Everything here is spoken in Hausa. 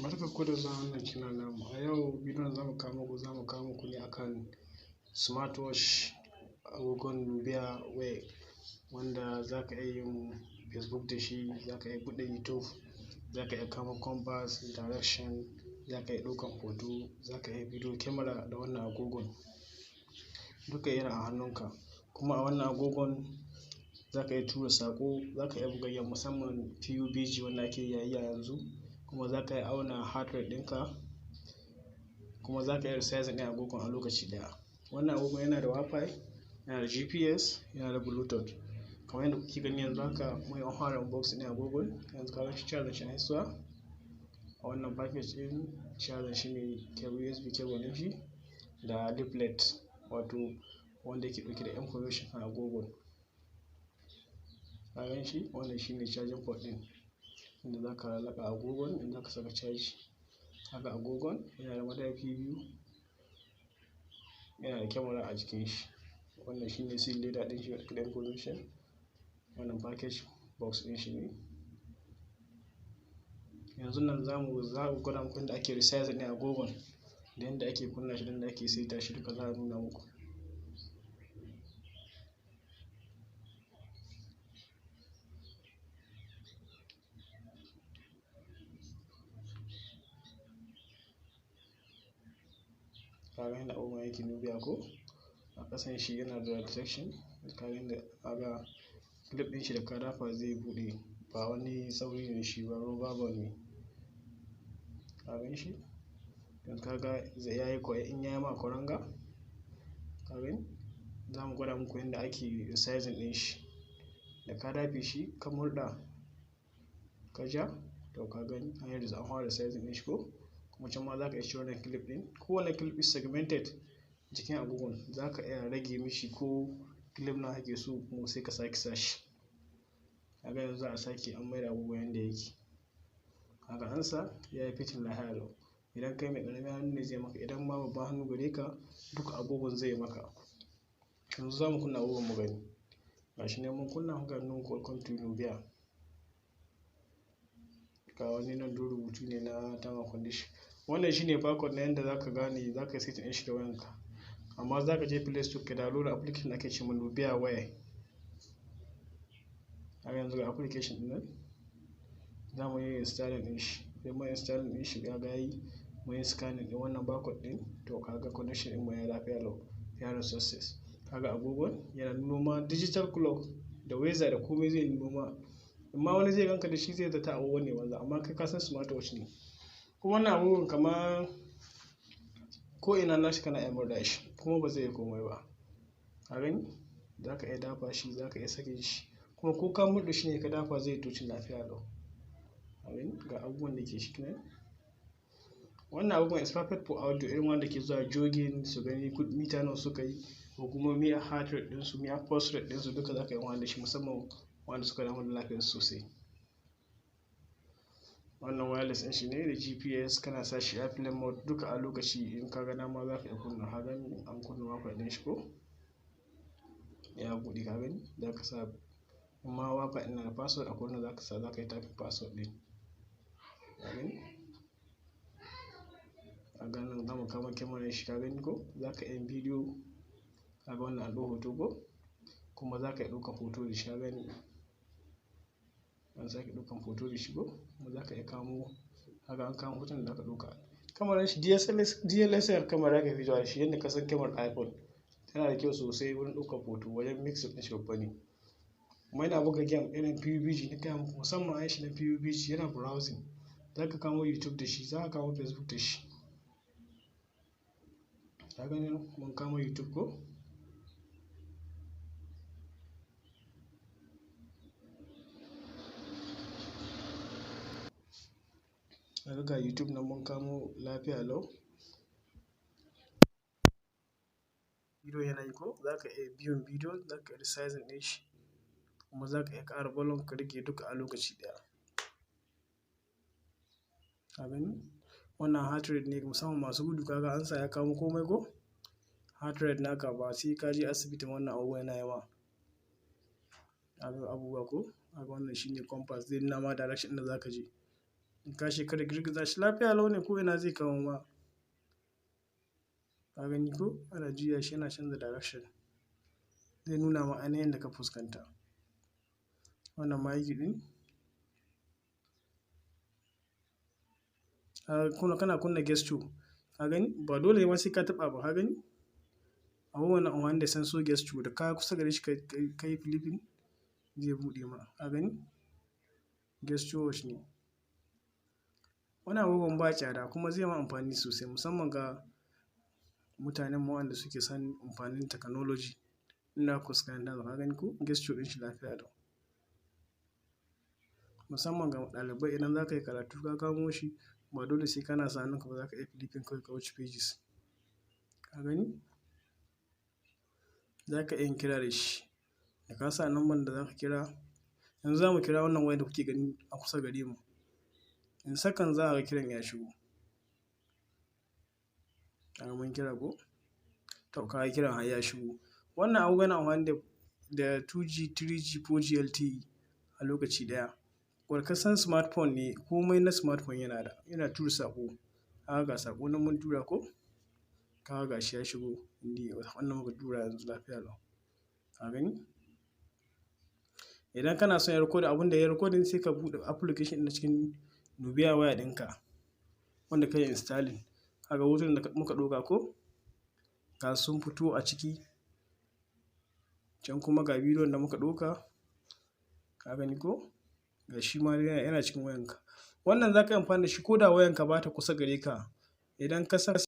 Barka ku da zuwa wannan channel namu. A yau bidiyon zamu kawo muku ne akan smartwatch agogon Nubia way, wanda zaka iya yin Facebook da shi, zaka iya buɗe YouTube, zaka iya kama compass, direction, zaka iya ɗaukan hoto, zaka iya video camera da wannan agogon. Duka yana a hannunka. Kuma a wannan agogon zaka iya tura saƙo, zaka iya buga game musamman PUBG wanda ake yayi a yanzu. Kuma zaka iya auna heart rate ɗinka, kuma zaka iya resizing ɗin agogon a lokaci ɗaya. Wannan agogon yana da wifi, yana da GPS, yana da bluetooth. Kamar yadda kuke gani yanzu haka mun yi fara unboxing ɗin agogon. Yanzu ka ga shi charger shi na isuwa a wannan package ɗin. Charger shi ne USB cable ɗin shi da leaflet, wato wanda yake ɗauke da information a agogon. Ka gan shi, wannan shi ne charging port ɗin inda zaka laƙa agogon, inda zaka saka caji. Haka agogon yana da madafi biyu, yana da kyamara a jikin shi. Wannan shi ne seal leather ɗin shi da information. Wannan package box ɗin shi ne. Yanzu nan za mu gwada muku yadda ake resizing ɗin agogon da yadda ake kunna shi da yadda ake saita shi, duka za a nuna muku. Kaga yadda agogon yake Nubia ko? A ƙasan shi yana da detection. Kaga yadda aga clip ɗin shi da ka dafa zai buɗe, ba wani sauri ne shi ba, roba ne. Ka gan shi? Yanzu kaga yayi in yayi ma kwaranga. Ka gani? Za mu gwada muku yadda ake resizing ɗin shi. Da ka dafe shi ka murɗa ka ja, to ka gani an fara resizing ɗin shi ko? Kuma can ma za ka iya cire wannan clip ɗin. Kowane clip is segmented jikin agogon. Za ka iya rage mishi ko clip nawa kake so, kuma sai ka sake sa shi. Kaga yanzu za a sake an maida agogon yadda yake. Kaga an sa ya yi fitin lafiya lau. Idan kai mai ƙaramin hannu ne zai maka, idan ma babban hannu gare ka duka agogon zai maka. Yanzu za mu kunna agogon mu gani. Gashi ne mun kunna, muka nuna welcome to Nubia. Ga wani nan duk rubutu ne na term and condition. Wannan shine barcode na yadda zaka gane, zaka yi setting ɗin shi da wayanka. Amma zaka je Play Store ka download application da ake cewa Nubia waya. Har yanzu ga application ɗin nan. Za mu yi installing ɗin shi. Sai mun installing ɗin shi, kaga yayi, mun yi scanning ɗin wannan barcode ɗin, to kaga connection ɗin mu ya lafiya lau, ya na success. Kaga agogon yana nuno ma digital clock da weather da komai zai nuno ma. Amma wani zai ganka da shi zai zata agogon ne wanzu, amma kai ka san smartwatch ne. Kuma wannan agogon kamar ko ina nashi kana iya murɗa shi, kuma ba zai yi komai ba. Ka gani? Za ka iya dafa shi, za ka iya sake shi. Kuma ko ka murɗa shi ne ka dafa zai tocin lafiya lau. Ka gani? Ga abubuwan da ke ciki nan. Wannan agogon is perfect for outdoor, irin wanda ke zuwa jogging su gani mita nawa suka yi, ko kuma miya heart rate ɗinsu, miya pulse rate ɗinsu, duka za ka yi wanda shi, musamman wanda suka damu da lafiyarsu sosai. Wannan wireless ɗin shi ne da GPS, kana sa shi airplane mode duka a lokaci in ka ga dama za ka iya kunna. Ka gani an kunna wifi ɗin shi ko? Ya buɗe, ka gani? Za ka sa, amma wifi ɗin na da password, akwai wanda za ka sa, za ka yi typing password ɗin. Ka gani? A ganin za mu kama kyamarar shi, ka gani ko? Za ka yi bidiyo, ka ga wannan an ɗau hoto ko? Kuma za ka iya ɗaukan hoto da shi, ka gani? An sake ɗaukan hoto da shi ko? Kuma za ka iya kamo, haka an kamo hoton da za ka ɗauka. Kamarar shi DSLR kamera ka fito da shi, yadda ka san kyamarar iPhone. Tana da kyau sosai wurin ɗaukar hoto, wajen mixing ɗin shi babba ne. Kuma yana buga game irin PUBG na gaya muku, musamman an shi na PUBG, yana browsing. Za ka kamo YouTube da shi, za ka kamo Facebook da shi. Ka gani mun kamo YouTube ko? Kaga ga YouTube nan mun kamo lafiya lau. Bidiyo yana yi ko? Za ka iya biyun bidiyo, za ka iya resizing ɗin shi. Kuma za ka iya ƙara volume ka rage duka a lokaci ɗaya. Ka gani? Wannan heart rate ne musamman masu gudu, kaga an sa ya kamo komai ko? Heart rate naka ba sai ka je asibitin wannan abubuwa yana yawa. Kaga abubuwa ko? Kaga wannan shine compass zai nuna ma direction inda za ka je. in ka shekara girgiza shi lafiya lau ne ko ina zai kawo ma. Ka gani ko ana juya shi yana canza direction, zai nuna ma ainihin da ka fuskanta. Wannan mamaki ɗin kana kunna gesture, ka gani ba dole ma sai ka taɓa ba, ka gani abubuwan amfani da sensor gesture da ka kusa gare shi ka yi flipping zai buɗe ma, ka gani gesture watch ne. Wani abubuwan ba tsada kuma zai ma amfani sosai musamman ga mutanen mu wanda suke son amfanin technology. Ina fuskanta ka gani ko gesture ɗin shi lafiya lau. Musamman ga ɗalibai idan za ka yi karatu ka kamo shi ba dole sai kana sa hannunka ba za ka iya flipping kawai ka wuce pages. Ka gani za ka iya kira da shi da ka sa number da za ka kira. Yanzu za mu kira wannan wayar da kuke gani a kusa gare mu. In second za a ga kiran ya shigo. Kaga mun kira ko? To ka ga kiran har ya shigo. Wannan abu yana amfani da 2G, 3G, 4G LTE a lokaci ɗaya. Wanda ka san smartphone ne, komai na smartphone yana tura saƙo. Kaga ga saƙo nan mun tura ko? Kaga ga shi ya shigo. Wannan muka tura yanzu lafiya lau. Ka gani? Idan kana son ya record abin da ya recording sai ka buɗe application na cikin Nubia waya ɗinka wanda ka yi installing. Kaga hotunan da muka ɗauka ko? Ga sun fito a ciki. Can kuma ga bidiyon da muka ɗauka. Ka gani ko? Ga shi ma yana cikin wayanka. Wannan za ka yi amfani da shi ko da wayanka ba ta kusa gare ka. Idan ka saka